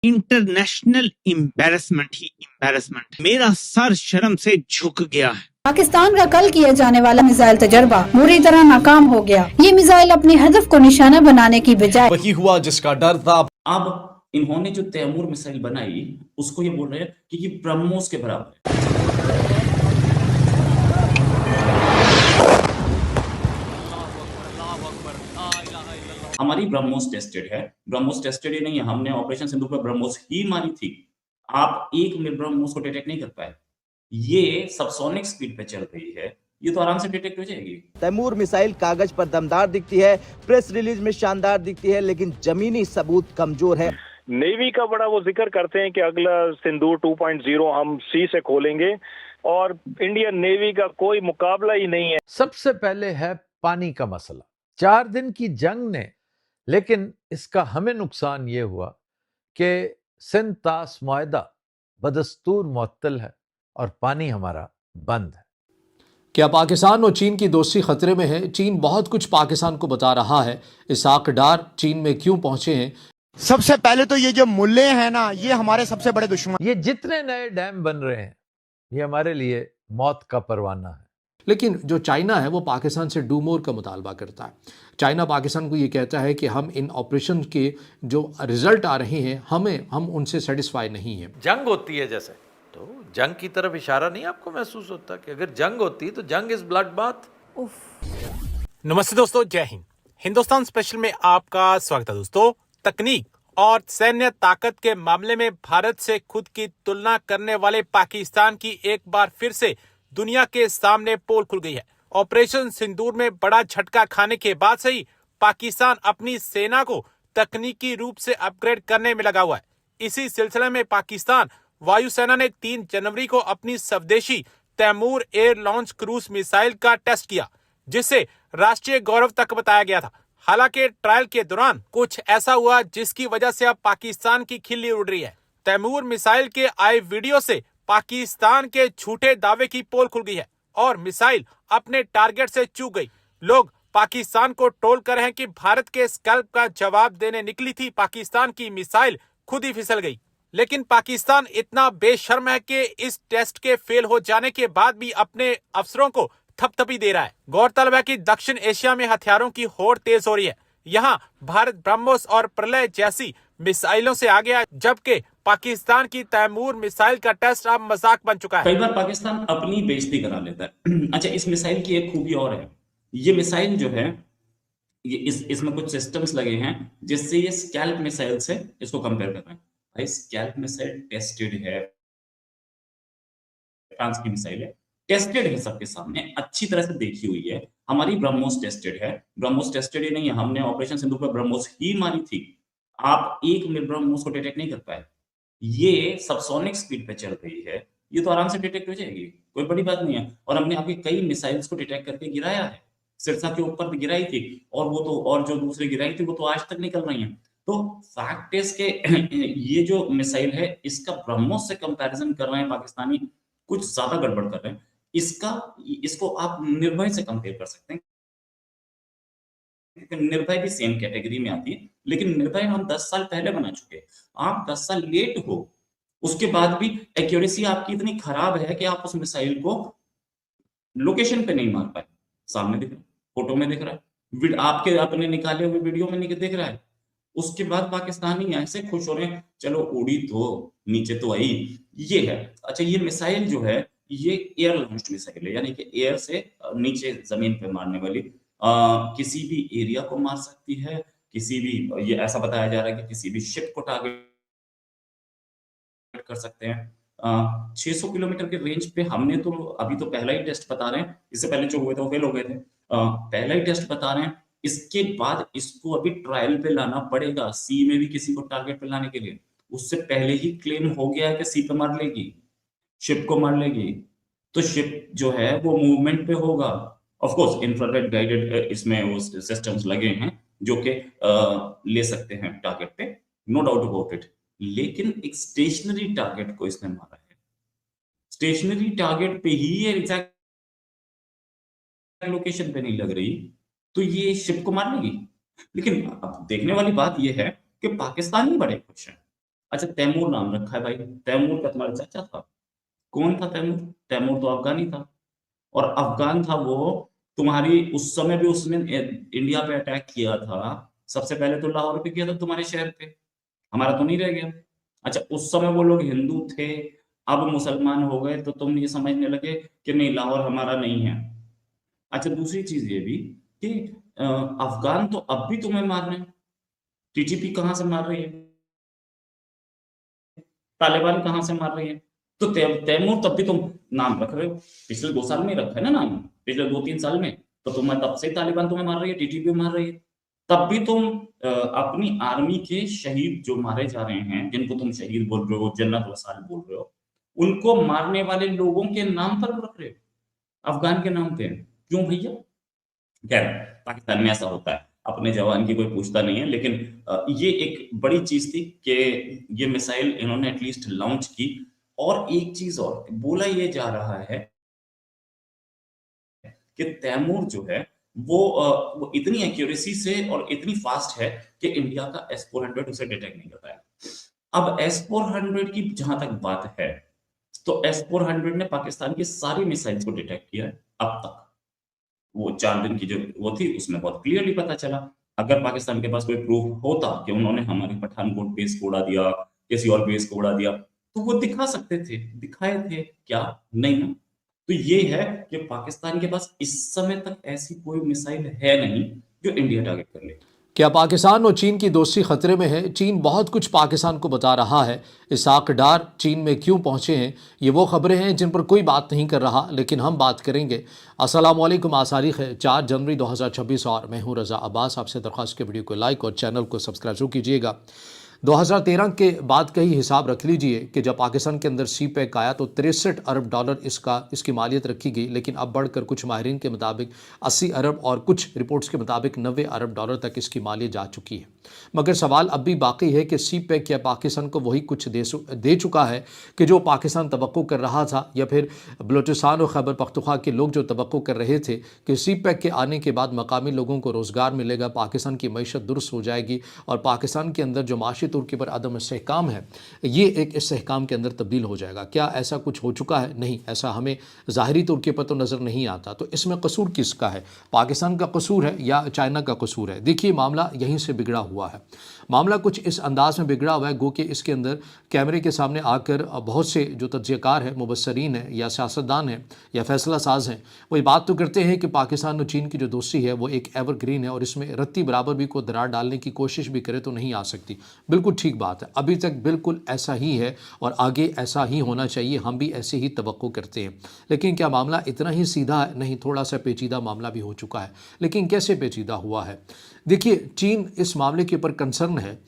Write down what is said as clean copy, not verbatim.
International embarrassment ही embarrassment. मेरा sir शर्म से झुक गया है। पाकिस्तान का कल किया जाने वाला मिसाइल तजर्बा बुरी तरह नाकाम हो गया। ये मिसाइल अपने हदफ को निशाना बनाने की बजाय वही हुआ जिसका डर था। अब इन्होंने जो तैमूर मिसाइल बनाई उसको ये बोल रहे हैं कि ये ब्रह्मोस के बराबर है। हमारी ब्रह्मोस टेस्टेड है। ब्रह्मोस टेस्टेड ही नहीं है, हमने ऑपरेशन सिंदूर पर ब्रह्मोस ही मारी थी। आप एक में ब्रह्मोस को डिटेक्ट नहीं कर पाए। ये सबसोनिक स्पीड पे चल रही है, ये तो आराम से डिटेक्ट हो जाएगी। तैमूर मिसाइल कागज पर दमदार दिखती है, प्रेस रिलीज में शानदार दिखती है, लेकिन जमीनी सबूत कमजोर है। नेवी का बड़ा वो जिक्र करते हैं कि अगला सिंदूर 2.0 हम सी से खोलेंगे और इंडियन नेवी का कोई मुकाबला ही नहीं है। सबसे पहले है पानी का मसला। 4 दिन की जंग ने, लेकिन इसका हमें नुकसान ये हुआ कि सिंध तास मुआहदा बदस्तूर मुअत्तल है और पानी हमारा बंद है। क्या पाकिस्तान और चीन की दोस्ती खतरे में है? चीन बहुत कुछ पाकिस्तान को बता रहा है। इसाक डार चीन में क्यों पहुंचे हैं? सबसे पहले तो ये जो मुल्ले हैं ना, ये हमारे सबसे बड़े दुश्मन। ये जितने नए डैम बन रहे हैं ये हमारे लिए मौत का परवाना है। लेकिन जो चाइना है वो पाकिस्तान से डू मोर का मुतालबा करता है। चाइना पाकिस्तान को ये कहता है कि हम इन ऑपरेशन के जो रिजल्ट आ रहे हैं हम उनसे सेटिस्फाई नहीं हैं। जंग होती है जैसे, तो जंग की तरफ इशारा नहीं आपको महसूस होता कि अगर जंग होती तो जंग इज ब्लड बाथ। नमस्ते दोस्तों, जय हिंद। हिंदुस्तान स्पेशल में आपका स्वागत है दोस्तों। तकनीक और सैन्य ताकत के मामले में भारत से खुद की तुलना करने वाले पाकिस्तान की एक बार फिर से दुनिया के सामने पोल खुल गई है। ऑपरेशन सिंदूर में बड़ा झटका खाने के बाद से ही पाकिस्तान अपनी सेना को तकनीकी रूप से अपग्रेड करने में लगा हुआ है। इसी सिलसिले में पाकिस्तान वायुसेना ने 3 जनवरी को अपनी स्वदेशी Taimur air launch cruise missile का टेस्ट किया, जिसे राष्ट्रीय गौरव तक बताया गया था। हालांकि ट्रायल के दौरान कुछ ऐसा हुआ जिसकी वजह से अब पाकिस्तान की खिल्ली उड़ रही है। तैमूर मिसाइल के आए वीडियो से पाकिस्तान के झूठे दावे की पोल खुल गई है और मिसाइल अपने टारगेट से चूक गई। लोग पाकिस्तान को ट्रोल कर रहे हैं कि भारत के स्कैल्प का जवाब देने निकली थी पाकिस्तान की मिसाइल, खुद ही फिसल गई। लेकिन पाकिस्तान इतना बेशर्म है कि इस टेस्ट के फेल हो जाने के बाद भी अपने अफसरों को थपथपी दे रहा है। गौरतलब है कि दक्षिण एशिया में हथियारों की होड़ तेज हो रही है। यहाँ भारत ब्रह्मोस और प्रलय जैसी मिसाइलों से आ गया, जबकि पाकिस्तान की तैमूर मिसाइल का टेस्ट अब मजाक बन चुका है। कई बार पाकिस्तान अपनी बेइज्जती करा लेता है। अच्छा, इस मिसाइल की एक खूबी और है। ये मिसाइल जो है ये इसमें कुछ सिस्टम्स लगे हैं जिससे ये स्कैल्प मिसाइल से इसको कंपेयर कर रहे हैं। भाई स्कैल्प मिसाइल टेस्टेड है, फ्रांस की मिसाइल है, टेस्टेड है, सबके सामने अच्छी तरह से देखी हुई है। हमारी ब्रह्मोस टेस्टेड है। ब्रह्मोस टेस्टेड ही नहीं है, हमने ऑपरेशन सिंदूर पर ब्रह्मोस ही मारी थी। आप एक में ब्रह्मोस को डिटेक्ट नहीं कर पाए। ये सबसोनिक स्पीड पे चल रही है, ये तो आराम से डिटेक्ट हो जाएगी, कोई बड़ी बात नहीं है। और हमने आपके कई मिसाइल्स को डिटेक्ट करके गिराया है। सिरसा के ऊपर भी गिराई थी और जो दूसरे गिराई थी वो तो आज तक निकल रही हैं। तो फैक्ट इज के ये जो मिसाइल है इसका ब्रह्मोस से कंपैरिजन कर रहे हैं पाकिस्तानी, कुछ ज्यादा गड़बड़ कर रहे हैं। इसको आप निर्भय से कंपेयर कर सकते हैं। निर्भय भी सेम कैटेगरी में आती है, लेकिन निर्भय हम 10 साल पहले बना चुके। आप 10 साल लेट हो, उसके बाद भी एक्यूरेसी आपकी इतनी खराब है कि आप उस मिसाइल को लोकेशन पे नहीं मार पाए। सामने दिख रहा है, फोटो में दिख रहा है, आपके अपने निकाले हुए वीडियो में दिख रहा है। उसके बाद पाकिस्तानी ऐसे खुश हो रहे हैं, चलो उड़ी तो नीचे तो आई। ये है। अच्छा, ये मिसाइल जो है ये एयर लॉन्च्ड मिसाइल है, यानी कि एयर से नीचे जमीन पे मारने वाली, किसी भी एरिया को मार सकती है, किसी भी, ये ऐसा बताया जा रहा है कि किसी भी शिप को टारगेट कर सकते हैं। 600 किलोमीटर के रेंज पे हमने तो अभी तो पहला ही टेस्ट बता रहे हैं, इससे पहले जो हुए थे वो फेल हो गए थे। पहला ही टेस्ट बता रहे हैं, इसके बाद इसको अभी ट्रायल पे लाना पड़ेगा, सी में भी किसी को टारगेट पे लाने के लिए। उससे पहले ही क्लेम हो गया है कि सी पे मार लेगी, शिप को मार लेगी, तो शिप जो है वो मूवमेंट पे होगा। ऑफ कोर्स इंफ्रारेड गाइडेड इसमें वो सिस्टम्स लगे हैं जो कि ले सकते हैं टारगेट पे, नो डाउट अबाउट इट। लेकिन एक स्टेशनरी टारगेट को इसने मारा है, स्टेशनरी टारगेट पे ही ये एग्जैक्ट लोकेशन पे नहीं लग रही, तो ये शिप को मार लेगी। लेकिन अब देखने वाली बात ये है कि पाकिस्तानी बड़े खुश हैं। अच्छा, तैमूर नाम रखा है भाई, तैमूर का तुम्हारा चाचा था? कौन था तैमूर? तैमूर तो अफगानी था, और अफगान था वो, तुम्हारी उस समय भी उसने इंडिया पे अटैक किया था। सबसे पहले तो लाहौर पे किया था, तुम्हारे शहर पे, हमारा तो नहीं रह गया। अच्छा, उस समय वो लोग हिंदू थे, अब मुसलमान हो गए तो तुम ये समझने लगे कि नहीं लाहौर हमारा नहीं है। अच्छा, दूसरी चीज ये भी कि अफगान तो अब भी तुम्हें मार रहे हैं। टीटीपी कहाँ से मार रही है? तालिबान कहाँ से मार रही है? तो तैमूर तब भी तुम नाम रख रहे हो, पिछले 2 साल में ही रखा है ना नाम, पिछले 2-3 साल में, तो तुम्हें तब से ही तालिबान तुम्हें मार रही है, टीटीपी मार रही है। तब भी तुम अपनी आर्मी के शहीद जो मारे जा रहे हैं, जिनको तुम शहीद बोल रहे हो, जन्नत वसाल बोल रहे हो, उनको मारने वाले लोगों के नाम पर रख रहे हो, अफगान के नाम पे। क्यों भैया? खैर, पाकिस्तान में ऐसा होता है, अपने जवान की कोई पूछता नहीं है, लेकिन ये एक बड़ी चीज थी कि ये मिसाइल इन्होंने एटलीस्ट लॉन्च की। और एक चीज और बोला ये जा रहा है कि तैमूर जो है वो इतनी एक्यूरेसी से और इतनी फास्ट है कि इंडिया का S-400 उसे डिटेक्ट नहीं कर पाया। अब S-400 की जहां तक बात है, तो S-400 ने पाकिस्तान की सारी मिसाइल्स को डिटेक्ट किया है अब तक। वो 4 दिन की जो वो थी उसमें बहुत क्लियरली पता चला। अगर पाकिस्तान के पास कोई प्रूफ होता कि उन्होंने हमारे पठानकोट बेस को उड़ा दिया, किसी और बेस को उड़ा दिया, तो वो दिखा सकते थे, दिखाए थे क्या? नहीं ना। तो ये है कि पाकिस्तान के पास इस समय तक ऐसी कोई मिसाइल है नहीं जो इंडिया टारगेट कर ले। क्या पाकिस्तान और चीन की दोस्ती खतरे में है? चीन बहुत कुछ पाकिस्तान को बता रहा है। इसहाक डार चीन में क्यों पहुंचे हैं? ये वो खबरें हैं जिन पर कोई बात नहीं कर रहा, लेकिन हम बात करेंगे। अस्सलामुअलैकुम, आज तारीख है 4 जनवरी 2026 और मैं हूं रज़ा अब्बास। आपसे दरख्वास्त के वीडियो को लाइक और चैनल को सब्सक्राइब जरूर कीजिएगा। 2013 के बाद का ही हिसाब रख लीजिए कि जब पाकिस्तान के अंदर CPEC आया तो 63 अरब डॉलर इसकी मालियत रखी गई, लेकिन अब बढ़कर कुछ माहिरीन के मुताबिक 80 अरब और कुछ रिपोर्ट्स के मुताबिक 90 अरब डॉलर तक इसकी मालियत जा चुकी है। मगर सवाल अब भी बाकी है कि CPEC क्या पाकिस्तान को वही कुछ दे चुका है कि जो पाकिस्तान तवक्को कर रहा था, या फिर बलूचिस्तान और खैबर पख्तूनख्वा के लोग जो तवक्को कर रहे थे कि CPEC के आने के बाद मकामी लोगों को रोज़गार मिलेगा, पाकिस्तान की मईशत दुरुस्त हो जाएगी और पाकिस्तान के अंदर जो माशी तौर के पर अदम इस्तेहकाम है ये एक इस्तेहकाम के अंदर तब्दील हो जाएगा। क्या ऐसा कुछ हो चुका है? नहीं, ऐसा हमें ज़ाहिरी तौर के पर तो नज़र नहीं आता। तो इसमें कसूर किसका है? पाकिस्तान का कसूर है या चाइना का कसूर है? देखिए, मामला यहीं से बिगड़ा हुआ है। मामला कुछ इस अंदाज में बिगड़ा हुआ है गो कि इसके अंदर कैमरे के सामने आकर बहुत से जो तज्ज़ियाकार हैं, मुबस्सरीन हैं या सियासतदान हैं या फैसला साज हैं, वो ये बात तो करते हैं कि पाकिस्तान और चीन की जो दोस्ती है वो एक एवरग्रीन है और इसमें रत्ती बराबर भी कोई दरार डालने की कोशिश भी करे तो नहीं आ सकती। बिल्कुल ठीक बात है, अभी तक बिल्कुल ऐसा ही है और आगे ऐसा ही होना चाहिए। हम भी ऐसे ही तवक्को करते हैं। लेकिन क्या मामला इतना ही सीधा है? नहीं, थोड़ा सा पेचीदा मामला भी हो चुका है। लेकिन कैसे पेचीदा हुआ है? देखिए, चीन इस मामले के ऊपर कंसर्न है